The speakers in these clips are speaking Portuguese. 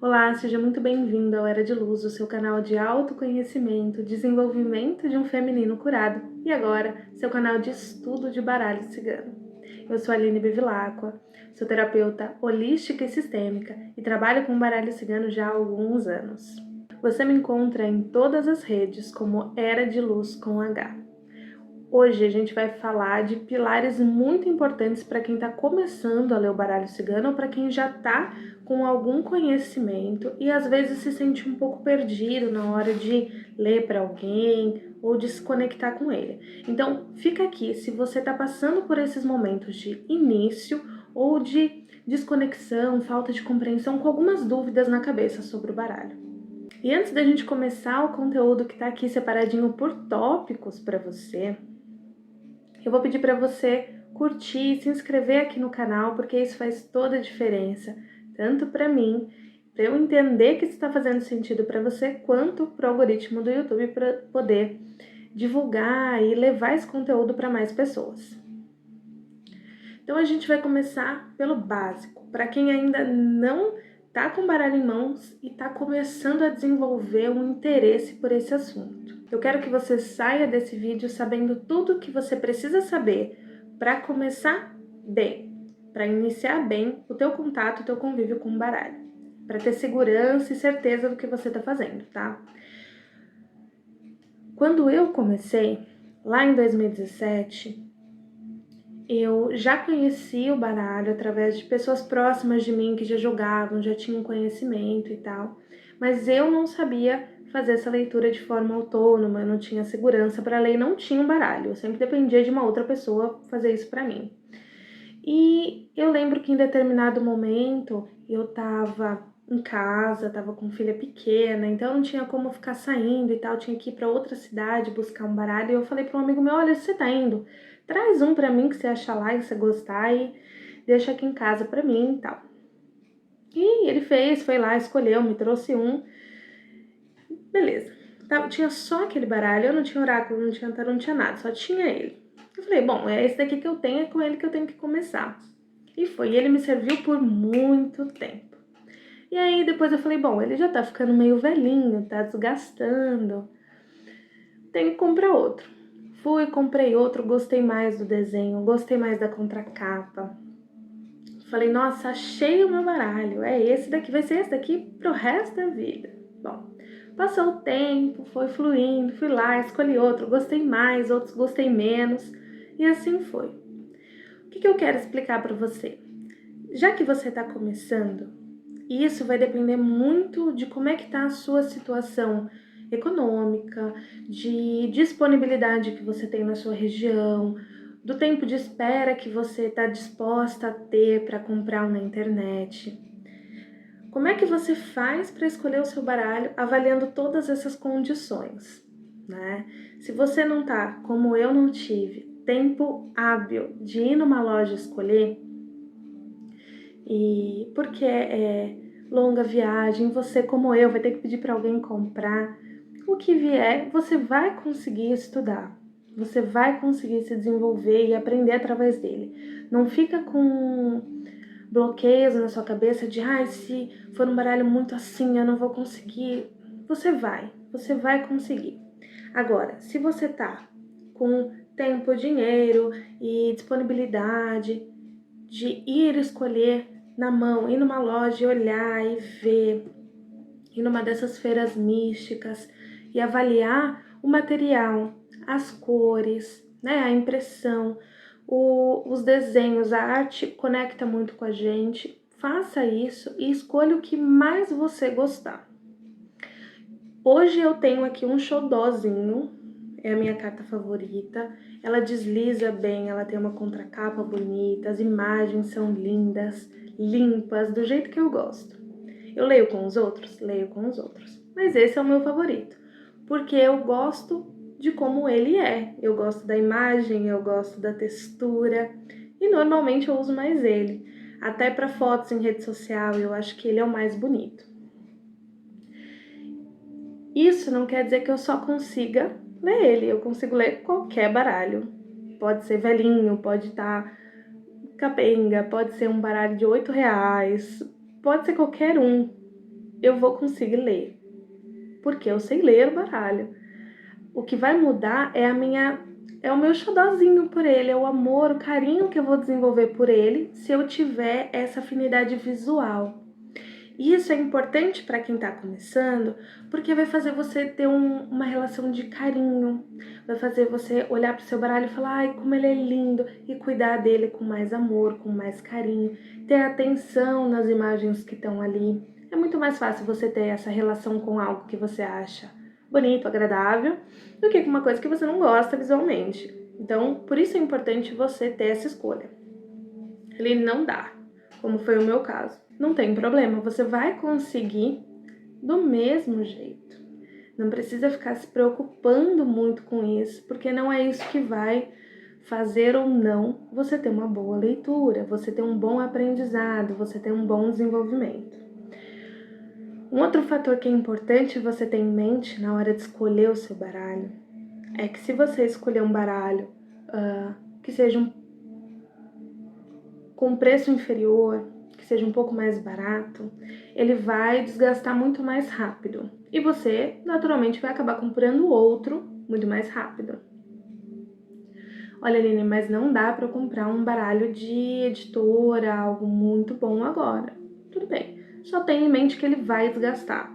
Olá, seja muito bem-vindo ao Era de Luz, o seu canal de autoconhecimento, desenvolvimento de um feminino curado e agora, seu canal de estudo de baralho cigano. Eu sou a Aline Bevilacqua, sou terapeuta holística e sistêmica e trabalho com baralho cigano já há alguns anos. Você me encontra em todas as redes como Era de Luz com H. Hoje a gente vai falar de pilares muito importantes para quem está começando a ler o baralho cigano ou para quem já está com algum conhecimento e às vezes se sente um pouco perdido na hora de ler para alguém ou de se conectar com ele. Então fica aqui se você está passando por esses momentos de início ou de desconexão, falta de compreensão, com algumas dúvidas na cabeça sobre o baralho. E antes da gente começar o conteúdo que está aqui separadinho por tópicos para você, eu vou pedir para você curtir e se inscrever aqui no canal, porque isso faz toda a diferença, tanto para mim, para eu entender que isso está fazendo sentido para você, quanto para o algoritmo do YouTube para poder divulgar e levar esse conteúdo para mais pessoas. Então a gente vai começar pelo básico, para quem ainda não está com baralho em mãos e está começando a desenvolver um interesse por esse assunto. Eu quero que você saia desse vídeo sabendo tudo o que você precisa saber para começar bem, para iniciar bem o teu contato, o teu convívio com o baralho, para ter segurança e certeza do que você está fazendo, tá? Quando eu comecei, lá em 2017, eu já conheci o baralho através de pessoas próximas de mim que já jogavam, já tinham conhecimento e tal, mas eu não sabia fazer essa leitura de forma autônoma, eu não tinha segurança para ler, não tinha um baralho, eu sempre dependia de uma outra pessoa fazer isso para mim. E eu lembro que em determinado momento eu tava em casa, tava com filha pequena, então eu não tinha como ficar saindo e tal, tinha que ir para outra cidade buscar um baralho, e eu falei para um amigo meu, olha, você tá indo, traz um para mim que você achar lá e você gostar e deixa aqui em casa para mim e tal. E ele fez, foi lá, escolheu, me trouxe um, beleza. Tinha só aquele baralho, eu não tinha oráculo, não tinha tarô, não tinha nada, só tinha ele. Eu falei, bom, é esse daqui que eu tenho, é com ele que eu tenho que começar. E foi, e ele me serviu por muito tempo. E aí depois eu falei, bom, ele já tá ficando meio velhinho, tá desgastando, tenho que comprar outro. Fui, comprei outro, gostei mais do desenho, gostei mais da contracapa. Falei, nossa, achei o meu baralho, é esse daqui, vai ser esse daqui pro resto da vida. Bom, passou o tempo, foi fluindo, fui lá, escolhi outro, gostei mais, outros gostei menos, e assim foi. O que eu quero explicar para você? Já que você está começando, e isso vai depender muito de como é que está a sua situação econômica, de disponibilidade que você tem na sua região, do tempo de espera que você está disposta a ter para comprar um na internet. Como é que você faz para escolher o seu baralho avaliando todas essas condições, né? Se você não tá, como eu não tive, tempo hábil de ir numa loja escolher, e porque é longa viagem, você como eu vai ter que pedir para alguém comprar, o que vier, você vai conseguir estudar, você vai conseguir se desenvolver e aprender através dele. Não fica com bloqueios na sua cabeça de, se for um baralho muito assim, eu não vou conseguir. Você vai conseguir. Agora, se você tá com tempo, dinheiro e disponibilidade de ir escolher na mão, ir numa loja e olhar e ver, ir numa dessas feiras místicas e avaliar o material, as cores, né, a impressão, os desenhos, a arte conecta muito com a gente. Faça isso e escolha o que mais você gostar. Hoje eu tenho aqui um xodózinho, é a minha carta favorita. Ela desliza bem, ela tem uma contracapa bonita, as imagens são lindas, limpas, do jeito que eu gosto. Eu leio com os outros? Leio com os outros. Mas esse é o meu favorito, porque eu gosto de como ele é. Eu gosto da imagem, eu gosto da textura e normalmente eu uso mais ele. Até para fotos em rede social, eu acho que ele é o mais bonito. Isso não quer dizer que eu só consiga ler ele, eu consigo ler qualquer baralho. Pode ser velhinho, pode estar capenga, pode ser um baralho de R$8, pode ser qualquer um. eu vou conseguir ler, porque eu sei ler o baralho. O que vai mudar é o meu xodózinho por ele, é o amor, o carinho que eu vou desenvolver por ele se eu tiver essa afinidade visual. E isso é importante para quem está começando, porque vai fazer você ter uma relação de carinho, vai fazer você olhar para o seu baralho e falar, ai, como ele é lindo, e cuidar dele com mais amor, com mais carinho, ter atenção nas imagens que estão ali. É muito mais fácil você ter essa relação com algo que você acha bonito, agradável, do que com uma coisa que você não gosta visualmente. Então, por isso é importante você ter essa escolha. Ele não dá, como foi o meu caso. Não tem problema, você vai conseguir do mesmo jeito. Não precisa ficar se preocupando muito com isso, porque não é isso que vai fazer ou não você ter uma boa leitura, você ter um bom aprendizado, você ter um bom desenvolvimento. Um outro fator que é importante você ter em mente na hora de escolher o seu baralho é que se você escolher um baralho que seja com preço inferior, que seja um pouco mais barato, ele vai desgastar muito mais rápido. E você, naturalmente, vai acabar comprando outro muito mais rápido. Olha, Aline, mas não dá para eu comprar um baralho de editora, algo muito bom agora. Tudo bem, só tenha em mente que ele vai desgastar,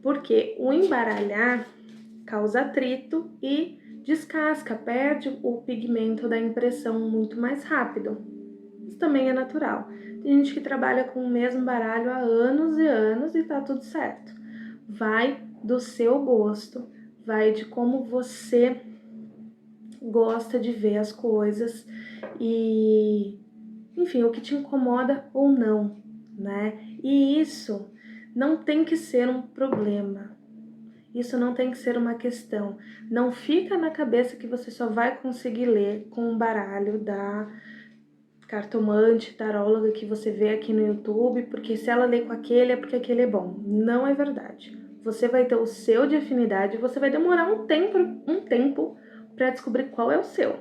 porque o embaralhar causa atrito e descasca, perde o pigmento da impressão muito mais rápido. Isso também é natural. Tem gente que trabalha com o mesmo baralho há anos e anos e tá tudo certo. Vai do seu gosto, vai de como você gosta de ver as coisas e, enfim, o que te incomoda ou não, né? E isso não tem que ser um problema. Isso não tem que ser uma questão. Não fica na cabeça que você só vai conseguir ler com um baralho da cartomante, taróloga que você vê aqui no YouTube, porque se ela lê com aquele é porque aquele é bom. Não é verdade. Você vai ter o seu de afinidade, você vai demorar um tempo para descobrir qual é o seu.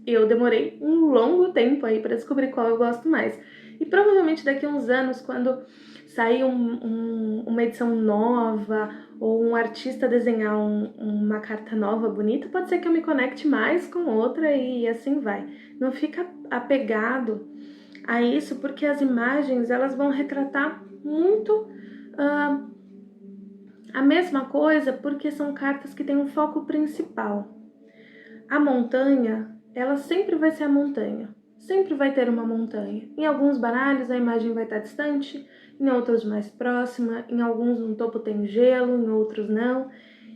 Eu demorei um longo tempo aí para descobrir qual eu gosto mais. E provavelmente daqui a uns anos, quando sair uma edição nova ou um artista desenhar uma carta nova, bonita, pode ser que eu me conecte mais com outra e assim vai. Não fica apegado a isso, porque as imagens elas vão retratar muito a mesma coisa, porque são cartas que têm um foco principal. A montanha, ela sempre vai ser a montanha. Sempre vai ter uma montanha. Em alguns baralhos a imagem vai estar distante, em outros mais próxima, em alguns no topo tem gelo, em outros não.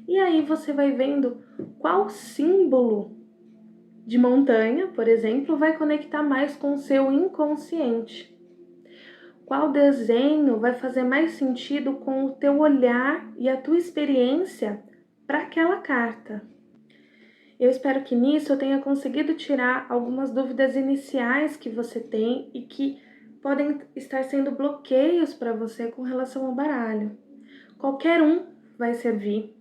E aí você vai vendo qual símbolo de montanha, por exemplo, vai conectar mais com o seu inconsciente. Qual desenho vai fazer mais sentido com o teu olhar e a tua experiência para aquela carta. Eu espero que nisso eu tenha conseguido tirar algumas dúvidas iniciais que você tem e que podem estar sendo bloqueios para você com relação ao baralho. Qualquer um vai servir.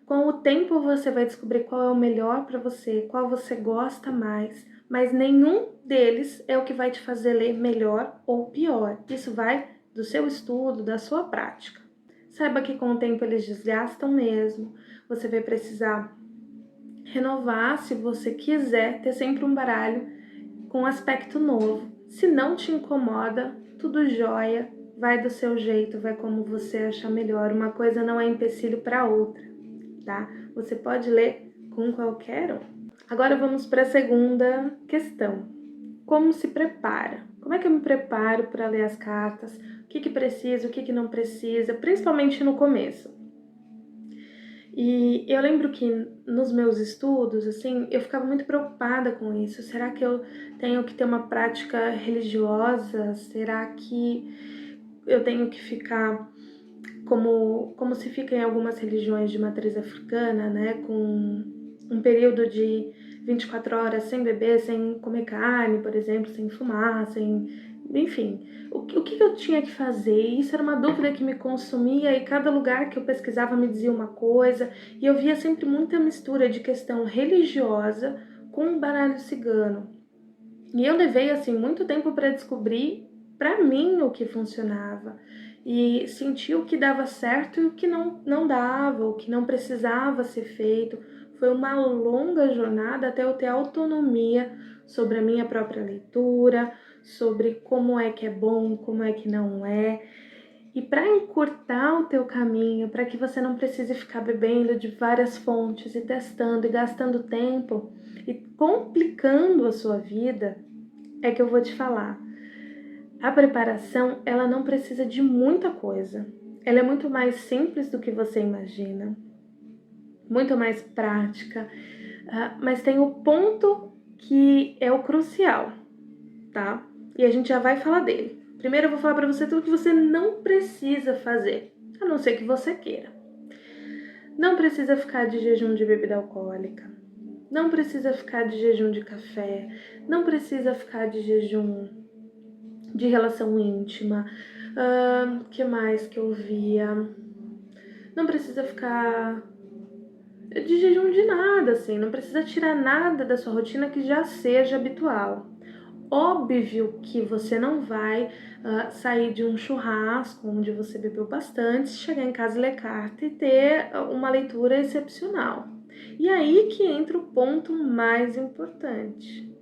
Com o tempo você vai descobrir qual é o melhor para você, qual você gosta mais, mas nenhum deles é o que vai te fazer ler melhor ou pior. Isso vai do seu estudo, da sua prática. Saiba que com o tempo eles desgastam mesmo. Você vai precisar renovar se você quiser ter sempre um baralho com aspecto novo. Se não te incomoda, tudo jóia, vai do seu jeito, vai como você achar melhor. Uma coisa não é empecilho para outra, tá? Você pode ler com qualquer um. Agora vamos para a segunda questão. Como se prepara? Como é que eu me preparo para ler as cartas? O que precisa, o que não precisa, principalmente no começo. E eu lembro que nos meus estudos, assim, eu ficava muito preocupada com isso. Será que eu tenho que ter uma prática religiosa? Será que eu tenho que ficar como se fica em algumas religiões de matriz africana, né? Com um período de 24 horas sem beber, sem comer carne, por exemplo, sem fumar, enfim, o que eu tinha que fazer? Isso era uma dúvida que me consumia e cada lugar que eu pesquisava me dizia uma coisa e eu via sempre muita mistura de questão religiosa com o baralho cigano. E eu levei assim muito tempo para descobrir para mim o que funcionava. e sentir o que dava certo e o que não dava, o que não precisava ser feito. Foi uma longa jornada até eu ter autonomia sobre a minha própria leitura, sobre como é que é bom, como é que não é. E para encurtar o teu caminho, para que você não precise ficar bebendo de várias fontes e testando e gastando tempo e complicando a sua vida, é que eu vou te falar. A preparação, ela não precisa de muita coisa. Ela é muito mais simples do que você imagina, muito mais prática, mas tem o ponto que é o crucial, tá? E a gente já vai falar dele. Primeiro eu vou falar para você tudo que você não precisa fazer, a não ser que você queira. Não precisa ficar de jejum de bebida alcoólica, não precisa ficar de jejum de café, não precisa ficar de jejum de relação íntima. Que mais que eu via? Não precisa ficar de jejum de nada, assim, não precisa tirar nada da sua rotina que já seja habitual. Óbvio que você não vai sair de um churrasco onde você bebeu bastante, chegar em casa e ler carta e ter uma leitura excepcional. E aí que entra o ponto mais importante.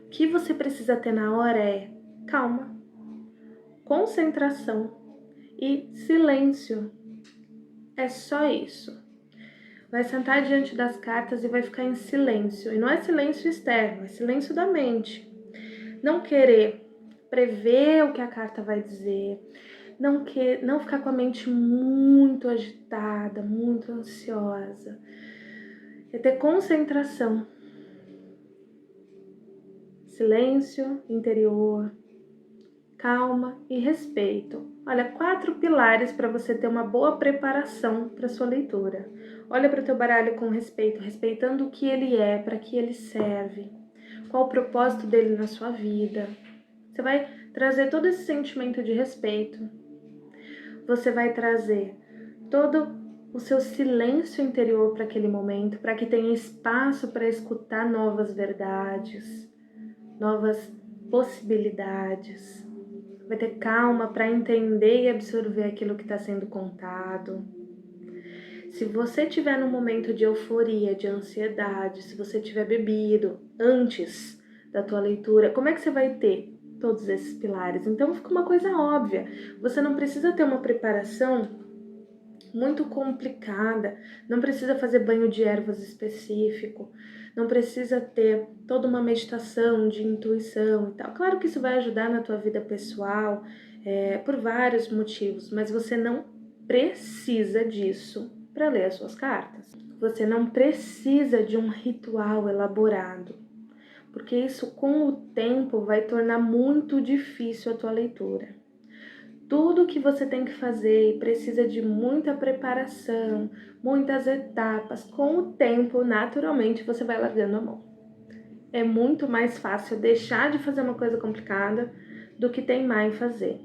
O que você precisa ter na hora é calma, concentração e silêncio. É só isso. Vai sentar diante das cartas e vai ficar em silêncio. E não é silêncio externo, é silêncio da mente. Não querer prever o que a carta vai dizer, não ficar com a mente muito agitada, muito ansiosa. É ter concentração, silêncio interior, calma e respeito. Olha, 4 pilares para você ter uma boa preparação para sua leitura. Olha para o teu baralho com respeito, respeitando o que ele é, para que ele serve, qual o propósito dele na sua vida. Você vai trazer todo esse sentimento de respeito. Você vai trazer todo o seu silêncio interior para aquele momento, para que tenha espaço para escutar novas verdades, novas possibilidades. Vai ter calma para entender e absorver aquilo que está sendo contado. Se você tiver num momento de euforia, de ansiedade, se você tiver bebido antes da tua leitura, como é que você vai ter todos esses pilares? Então fica uma coisa óbvia. Você não precisa ter uma preparação muito complicada, não precisa fazer banho de ervas específico, não precisa ter toda uma meditação de intuição e tal. Claro que isso vai ajudar na tua vida pessoal, por vários motivos, mas você não precisa disso para ler as suas cartas. Você não precisa de um ritual elaborado, porque isso com o tempo vai tornar muito difícil a tua leitura. Tudo que você tem que fazer precisa de muita preparação, muitas etapas. Com o tempo, naturalmente, você vai largando a mão. É muito mais fácil deixar de fazer uma coisa complicada do que teimar em fazer.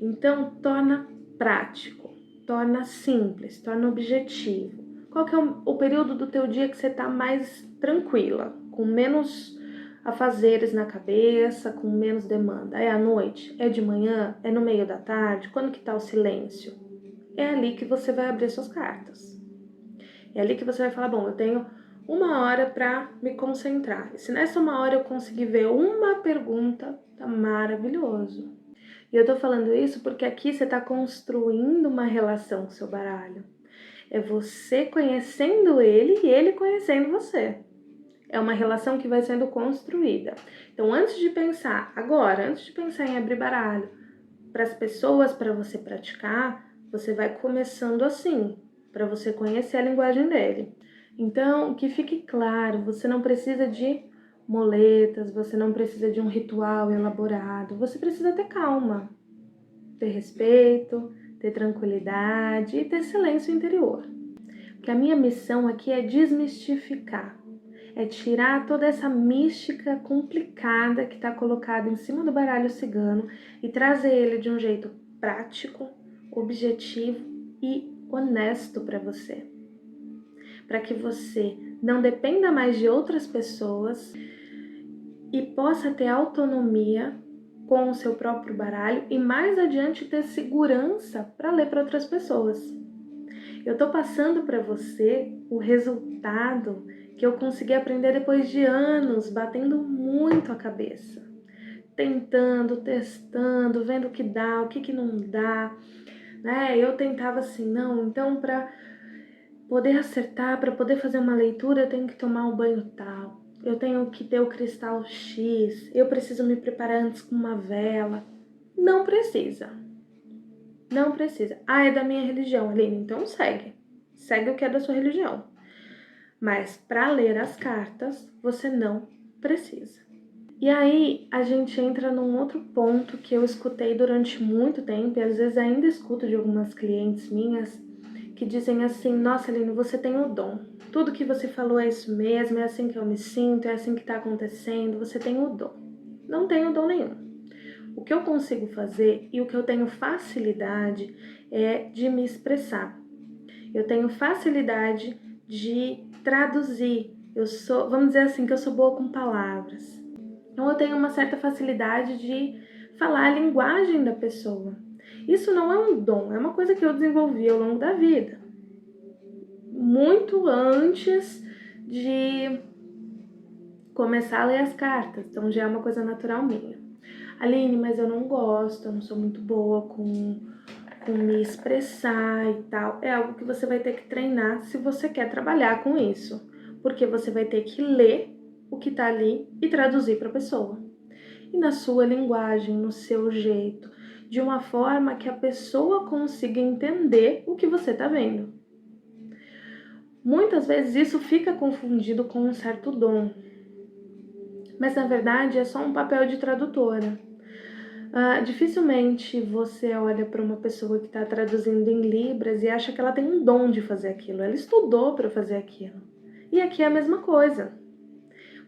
Então, torna prático, torna simples, torna objetivo. Qual que é o período do teu dia que você está mais tranquila, com menos afazeres na cabeça, com menos demanda? É à noite? É de manhã? É no meio da tarde? Quando que tá o silêncio? É ali que você vai abrir suas cartas. É ali que você vai falar, bom, eu tenho 1 hora para me concentrar. E se nessa 1 hora eu conseguir ver uma pergunta, tá maravilhoso. E eu tô falando isso porque aqui você tá construindo uma relação com o seu baralho. É você conhecendo ele e ele conhecendo você. É uma relação que vai sendo construída. Então, antes de pensar em abrir baralho para as pessoas, para você praticar, você vai começando assim, para você conhecer a linguagem dele. Então, que fique claro, você não precisa de moletas, você não precisa de um ritual elaborado, você precisa ter calma, ter respeito, ter tranquilidade e ter silêncio interior. Porque a minha missão aqui é desmistificar, é tirar toda essa mística complicada que está colocada em cima do baralho cigano e trazer ele de um jeito prático, objetivo e honesto para você. Para que você não dependa mais de outras pessoas e possa ter autonomia com o seu próprio baralho e mais adiante ter segurança para ler para outras pessoas. Eu estou passando para você o resultado que eu consegui aprender depois de anos batendo muito a cabeça, tentando, testando, vendo o que dá, o que não dá, né? Eu tentava assim, não, então para poder acertar, para poder fazer uma leitura, eu tenho que tomar um banho tal, eu tenho que ter o cristal X, eu preciso me preparar antes com uma vela. Não precisa. Não precisa. Ah, é da minha religião, Aline, então segue. Segue o que é da sua religião. Mas para ler as cartas, você não precisa. E aí a gente entra num outro ponto que eu escutei durante muito tempo e às vezes ainda escuto de algumas clientes minhas que dizem assim, nossa, Aline, você tem o dom. Tudo que você falou é isso mesmo, é assim que eu me sinto, é assim que tá acontecendo, você tem o dom. Não tenho dom nenhum. O que eu consigo fazer e o que eu tenho facilidade é de me expressar. Eu tenho facilidade de traduzir. Vamos dizer assim, que eu sou boa com palavras. Então eu tenho uma certa facilidade de falar a linguagem da pessoa. Isso não é um dom, é uma coisa que eu desenvolvi ao longo da vida. Muito antes de começar a ler as cartas, então já é uma coisa natural minha. Aline, mas eu não gosto, eu não sou muito boa com me expressar e tal. É algo que você vai ter que treinar se você quer trabalhar com isso. Porque você vai ter que ler o que tá ali e traduzir para a pessoa. E na sua linguagem, no seu jeito, de uma forma que a pessoa consiga entender o que você tá vendo. Muitas vezes isso fica confundido com um certo dom. Mas na verdade é só um papel de tradutora. Dificilmente você olha para uma pessoa que está traduzindo em Libras e acha que ela tem um dom de fazer aquilo. Ela estudou para fazer aquilo. E aqui é a mesma coisa.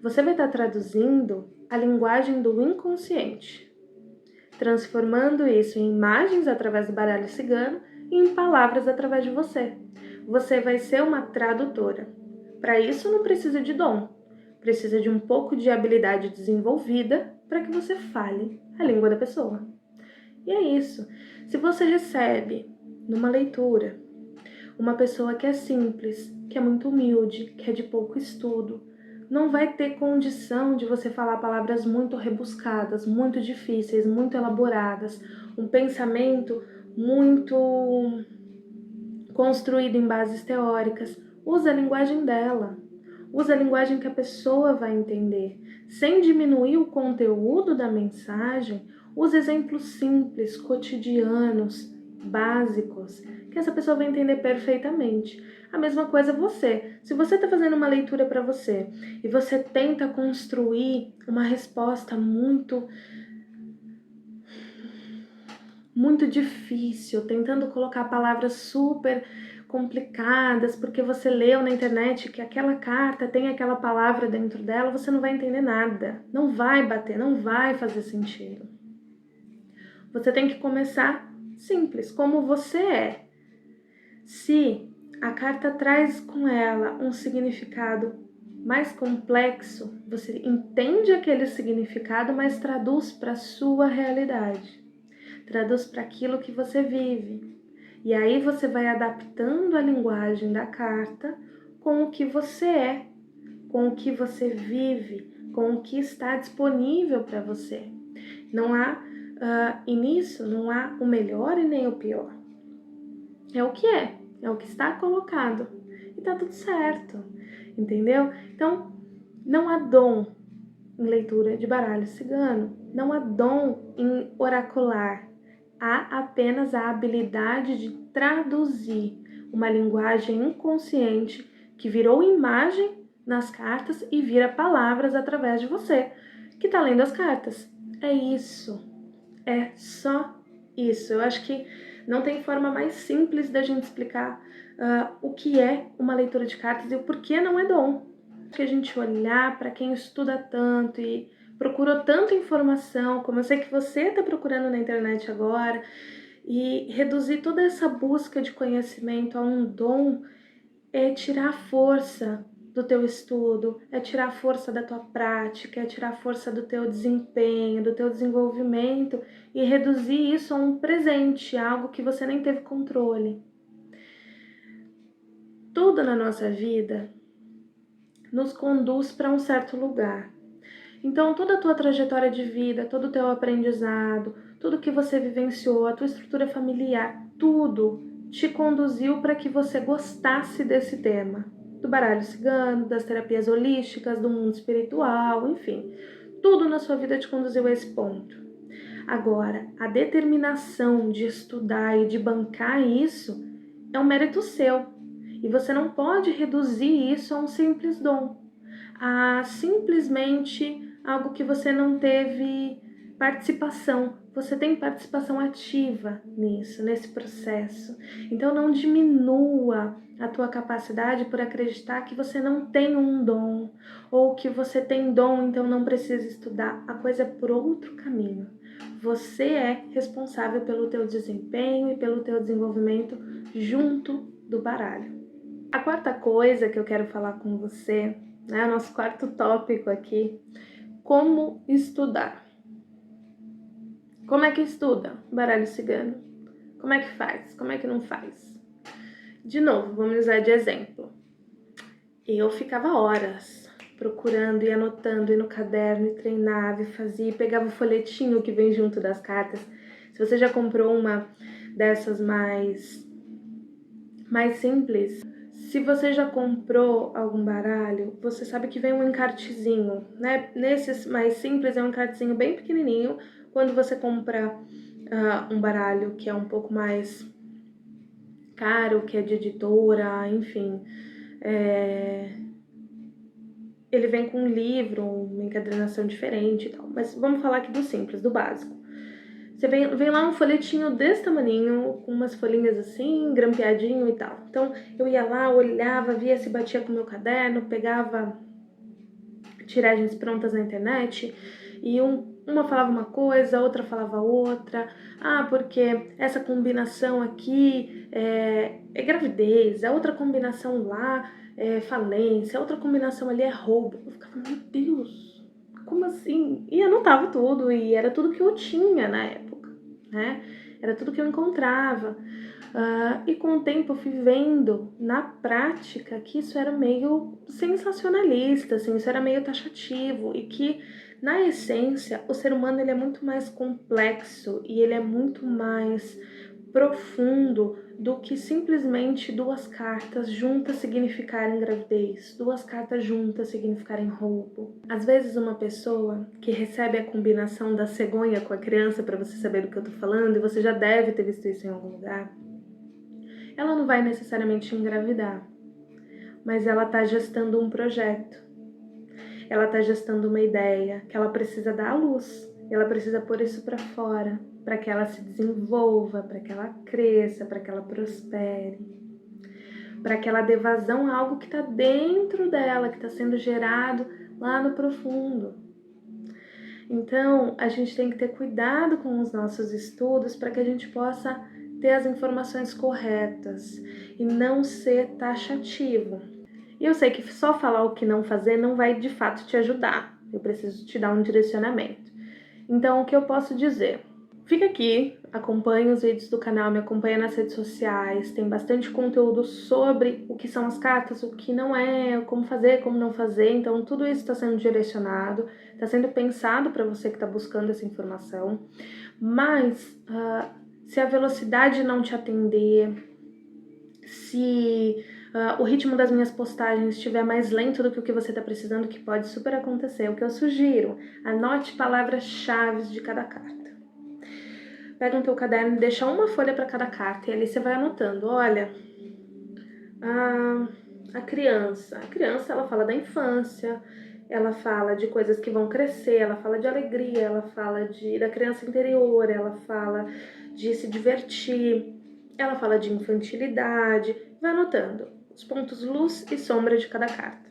Você vai estar traduzindo a linguagem do inconsciente, transformando isso em imagens através do baralho cigano e em palavras através de você. Você vai ser uma tradutora. Para isso não precisa de dom. Precisa de um pouco de habilidade desenvolvida para que você fale a língua da pessoa. E é isso. Se você recebe numa leitura uma pessoa que é simples, que é muito humilde, que é de pouco estudo, não vai ter condição de você falar palavras muito rebuscadas, muito difíceis, muito elaboradas, um pensamento muito construído em bases teóricas. Usa a linguagem dela. Usa a linguagem que a pessoa vai entender. Sem diminuir o conteúdo da mensagem, usa exemplos simples, cotidianos, básicos, que essa pessoa vai entender perfeitamente. A mesma coisa você. Se você está fazendo uma leitura para você e você tenta construir uma resposta muito difícil, tentando colocar palavras super complicadas, porque você leu na internet que aquela carta tem aquela palavra dentro dela, você não vai entender nada. Não vai bater, não vai fazer sentido. Você tem que começar simples, como você é. Se a carta traz com ela um significado mais complexo, você entende aquele significado, mas traduz para a sua realidade. Traduz para aquilo que você vive. E aí você vai adaptando a linguagem da carta com o que você é, com o que você vive, com o que está disponível para você. Não há, e nisso não há o melhor e nem o pior. É o que é o que está colocado. E tá tudo certo, entendeu? Então, não há dom em leitura de baralho cigano, não há dom em oracular. Há apenas a habilidade de traduzir uma linguagem inconsciente que virou imagem nas cartas e vira palavras através de você, que está lendo as cartas. É isso. É só isso. Eu acho que não tem forma mais simples da gente explicar o que é uma leitura de cartas e o porquê não é dom. Que a gente olhar para quem estuda tanto e procurou tanta informação, como eu sei que você está procurando na internet agora, e reduzir toda essa busca de conhecimento a um dom é tirar a força do teu estudo, é tirar a força da tua prática, é tirar a força do teu desempenho, do teu desenvolvimento e reduzir isso a um presente, algo que você nem teve controle. Tudo na nossa vida nos conduz para um certo lugar. Então, toda a tua trajetória de vida, todo o teu aprendizado, tudo que você vivenciou, a tua estrutura familiar, tudo te conduziu para que você gostasse desse tema. Do baralho cigano, das terapias holísticas, do mundo espiritual, enfim. Tudo na sua vida te conduziu a esse ponto. Agora, a determinação de estudar e de bancar isso é um mérito seu. E você não pode reduzir isso a um simples dom, a simplesmente algo que você não teve participação. Você tem participação ativa nisso, nesse processo. Então não diminua a tua capacidade por acreditar que você não tem um dom, ou que você tem dom, então não precisa estudar. A coisa é por outro caminho. Você é responsável pelo teu desempenho e pelo teu desenvolvimento junto do baralho. A quarta coisa que eu quero falar com você, né, o nosso quarto tópico aqui, como estudar. Como é que estuda baralho cigano? Como é que faz? Como é que não faz? De novo, vamos usar de exemplo. Eu ficava horas procurando e anotando, e no caderno, e treinava, e fazia, e pegava o folhetinho que vem junto das cartas. Se você já comprou uma dessas mais simples, se você já comprou algum baralho, você sabe que vem um encartezinho, né? Nesses mais simples é um encartezinho bem pequenininho. Quando você compra um baralho que é um pouco mais caro, que é de editora, enfim, ele vem com um livro, uma encadernação diferente e tal. Mas vamos falar aqui do simples, do básico. Você vem lá um folhetinho desse tamaninho, com umas folhinhas assim, grampeadinho e tal. Então, eu ia lá, olhava, via se batia com o meu caderno, pegava tiragens prontas na internet, e uma falava uma coisa, outra falava outra. Ah, porque essa combinação aqui é gravidez, a outra combinação lá é falência, a outra combinação ali é roubo. Eu ficava, meu Deus, como assim? E anotava tudo, e era tudo que eu tinha na época, né? Era tudo que eu encontrava. E com o tempo eu fui vendo na prática que isso era meio sensacionalista, assim, isso era meio taxativo, e que na essência o ser humano ele é muito mais complexo e ele é muito mais profundo do que simplesmente duas cartas juntas significarem gravidez, duas cartas juntas significarem roubo. Às vezes uma pessoa que recebe a combinação da cegonha com a criança, para você saber do que eu tô falando, e você já deve ter visto isso em algum lugar, ela não vai necessariamente engravidar, mas ela tá gestando um projeto, ela tá gestando uma ideia que ela precisa dar à luz, ela precisa pôr isso para fora, para que ela se desenvolva, para que ela cresça, para que ela prospere, para que ela dê vazão a algo que está dentro dela, que está sendo gerado lá no profundo. Então, a gente tem que ter cuidado com os nossos estudos para que a gente possa ter as informações corretas e não ser taxativo. E eu sei que só falar o que não fazer não vai de fato te ajudar. Eu preciso te dar um direcionamento. Então, o que eu posso dizer? Fica aqui, acompanha os vídeos do canal, me acompanha nas redes sociais, tem bastante conteúdo sobre o que são as cartas, o que não é, como fazer, como não fazer. Então, tudo isso está sendo direcionado, está sendo pensado para você que está buscando essa informação. Mas, se a velocidade não te atender, se o ritmo das minhas postagens estiver mais lento do que o que você está precisando, que pode super acontecer, o que eu sugiro, anote palavras-chave de cada carta. Pega no teu caderno e deixa uma folha para cada carta, e ali você vai anotando. Olha, a criança, ela fala da infância, ela fala de coisas que vão crescer, ela fala de alegria, ela fala da criança interior, ela fala de se divertir, ela fala de infantilidade. Vai anotando os pontos luz e sombra de cada carta.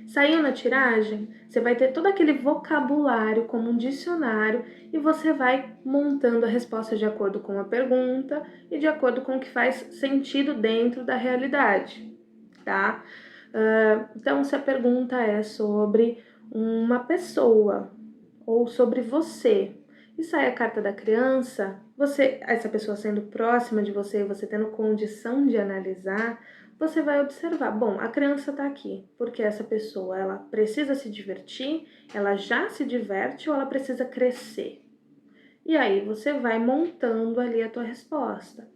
Saiu na tiragem, você vai ter todo aquele vocabulário como um dicionário e você vai montando a resposta de acordo com a pergunta e de acordo com o que faz sentido dentro da realidade, tá? Então, se a pergunta é sobre uma pessoa ou sobre você, e sai a carta da criança, essa pessoa sendo próxima de você, você tendo condição de analisar, você vai observar, bom, a criança está aqui, porque essa pessoa, ela precisa se divertir, ela já se diverte ou ela precisa crescer? E aí você vai montando ali a tua resposta.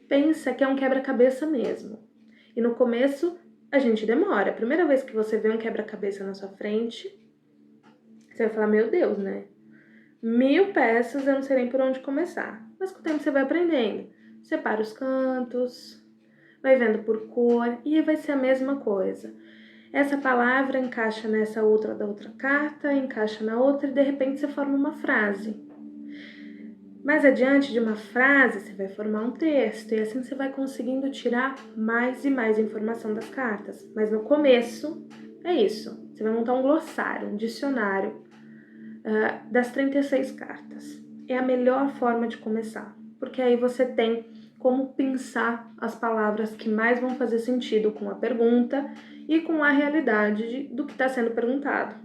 Pensa que é um quebra-cabeça mesmo. E no começo, a gente demora. A primeira vez que você vê um quebra-cabeça na sua frente, você vai falar, meu Deus, né? 1000 peças, eu não sei nem por onde começar. Mas com o tempo você vai aprendendo. Separa os cantos, vai vendo por cor e vai ser a mesma coisa. Essa palavra encaixa nessa outra da outra carta, encaixa na outra e de repente você forma uma frase. Mais adiante de uma frase, você vai formar um texto e assim você vai conseguindo tirar mais e mais informação das cartas. Mas no começo, é isso. Você vai montar um glossário, um dicionário das 36 cartas. É a melhor forma de começar, porque aí você tem como pensar as palavras que mais vão fazer sentido com a pergunta e com a realidade do que está sendo perguntado,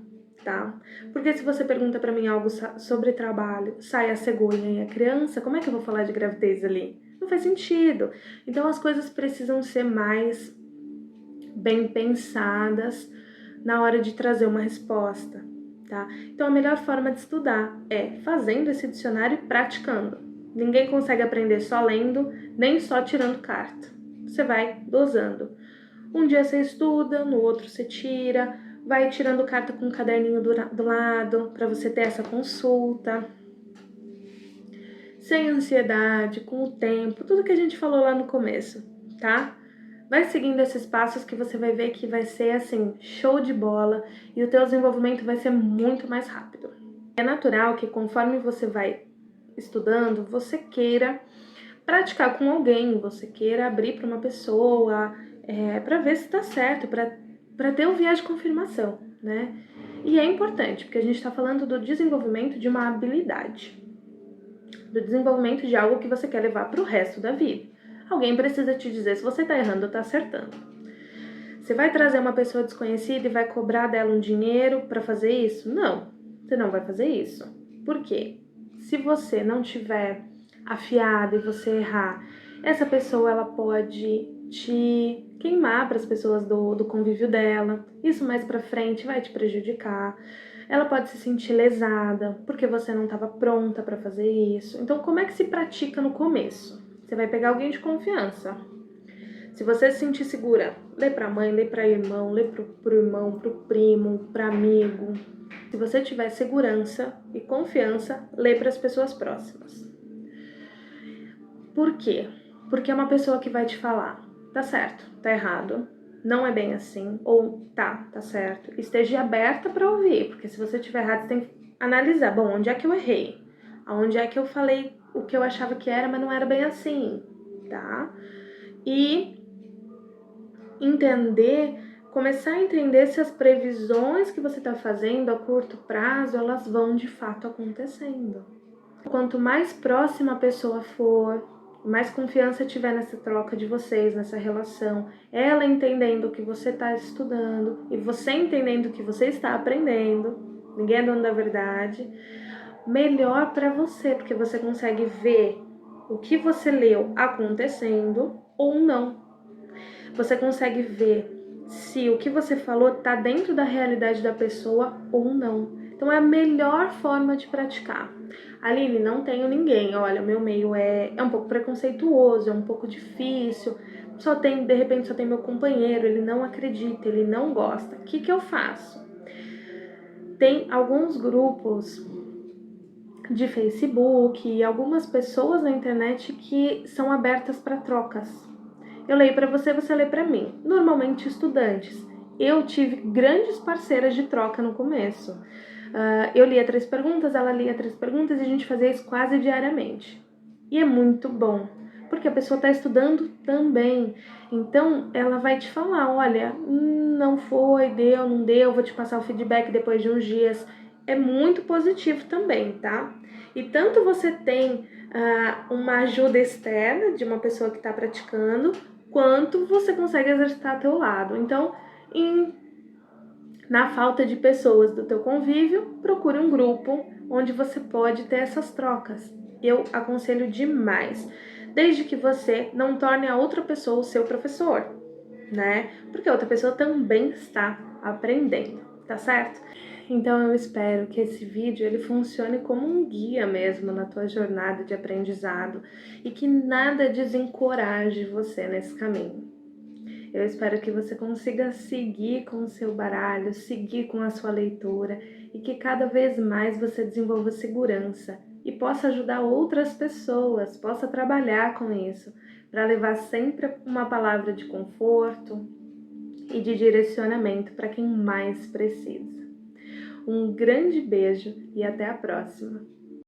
tá? Porque se você pergunta para mim algo sobre trabalho, sai a cegonha e a criança, como é que eu vou falar de gravidez ali? Não faz sentido. Então as coisas precisam ser mais bem pensadas na hora de trazer uma resposta, tá? Então a melhor forma de estudar é fazendo esse dicionário e praticando. Ninguém consegue aprender só lendo, nem só tirando carta. Você vai dosando. Um dia você estuda, no outro você tira, vai tirando carta com um caderninho do lado para você ter essa consulta. Sem ansiedade, com o tempo, tudo que a gente falou lá no começo, tá? Vai seguindo esses passos que você vai ver que vai ser assim, show de bola e o teu desenvolvimento vai ser muito mais rápido. É natural que conforme você vai estudando, você queira praticar com alguém, você queira abrir para uma pessoa, para ver se está certo, para ter um viés de confirmação, né? E é importante, porque a gente está falando do desenvolvimento de uma habilidade, do desenvolvimento de algo que você quer levar para o resto da vida. Alguém precisa te dizer se você está errando ou está acertando. Você vai trazer uma pessoa desconhecida e vai cobrar dela um dinheiro para fazer isso? Não, você não vai fazer isso. Por quê? Se você não tiver afiado e você errar, essa pessoa ela pode te queimar para as pessoas do convívio dela. Isso mais para frente vai te prejudicar. Ela pode se sentir lesada porque você não estava pronta para fazer isso. Então, como é que se pratica no começo? Você vai pegar alguém de confiança. Se você se sentir segura, lê pra mãe, lê pra irmão, lê pro irmão, pro primo, pra amigo. Se você tiver segurança e confiança, lê para as pessoas próximas. Por quê? Porque é uma pessoa que vai te falar, tá certo, tá errado, não é bem assim, ou tá certo. Esteja aberta para ouvir, porque se você estiver errado, você tem que analisar, bom, onde é que eu errei? Aonde é que eu falei o que eu achava que era, mas não era bem assim, tá? E começar a entender se as previsões que você está fazendo a curto prazo, elas vão de fato acontecendo. Quanto mais próxima a pessoa for, mais confiança tiver nessa troca de vocês, nessa relação, ela entendendo o que você está estudando e você entendendo o que você está aprendendo, ninguém é dono da verdade, melhor para você, porque você consegue ver o que você leu acontecendo ou não. Você consegue ver se o que você falou está dentro da realidade da pessoa ou não. Então é a melhor forma de praticar. Aline, não tenho ninguém. Olha, meu meio é um pouco preconceituoso, é um pouco difícil. De repente só tem meu companheiro, ele não acredita, ele não gosta. O que eu faço? Tem alguns grupos de Facebook e algumas pessoas na internet que são abertas para trocas. Eu leio para você, você lê para mim. Normalmente estudantes. Eu tive grandes parceiras de troca no começo. Eu lia 3 perguntas, ela lia 3 perguntas e a gente fazia isso quase diariamente. E é muito bom, porque a pessoa está estudando também. Então, ela vai te falar, olha, não foi, deu, não deu, vou te passar o feedback depois de uns dias. É muito positivo também, tá? E tanto você tem uma ajuda externa de uma pessoa que está praticando, quanto você consegue exercitar ao teu lado. Então, na falta de pessoas do teu convívio, procure um grupo onde você pode ter essas trocas. Eu aconselho demais, desde que você não torne a outra pessoa o seu professor, né? Porque a outra pessoa também está aprendendo, tá certo? Então eu espero que esse vídeo ele funcione como um guia mesmo na tua jornada de aprendizado e que nada desencoraje você nesse caminho. Eu espero que você consiga seguir com o seu baralho, seguir com a sua leitura e que cada vez mais você desenvolva segurança e possa ajudar outras pessoas, possa trabalhar com isso, para levar sempre uma palavra de conforto e de direcionamento para quem mais precisa. Um grande beijo e até a próxima!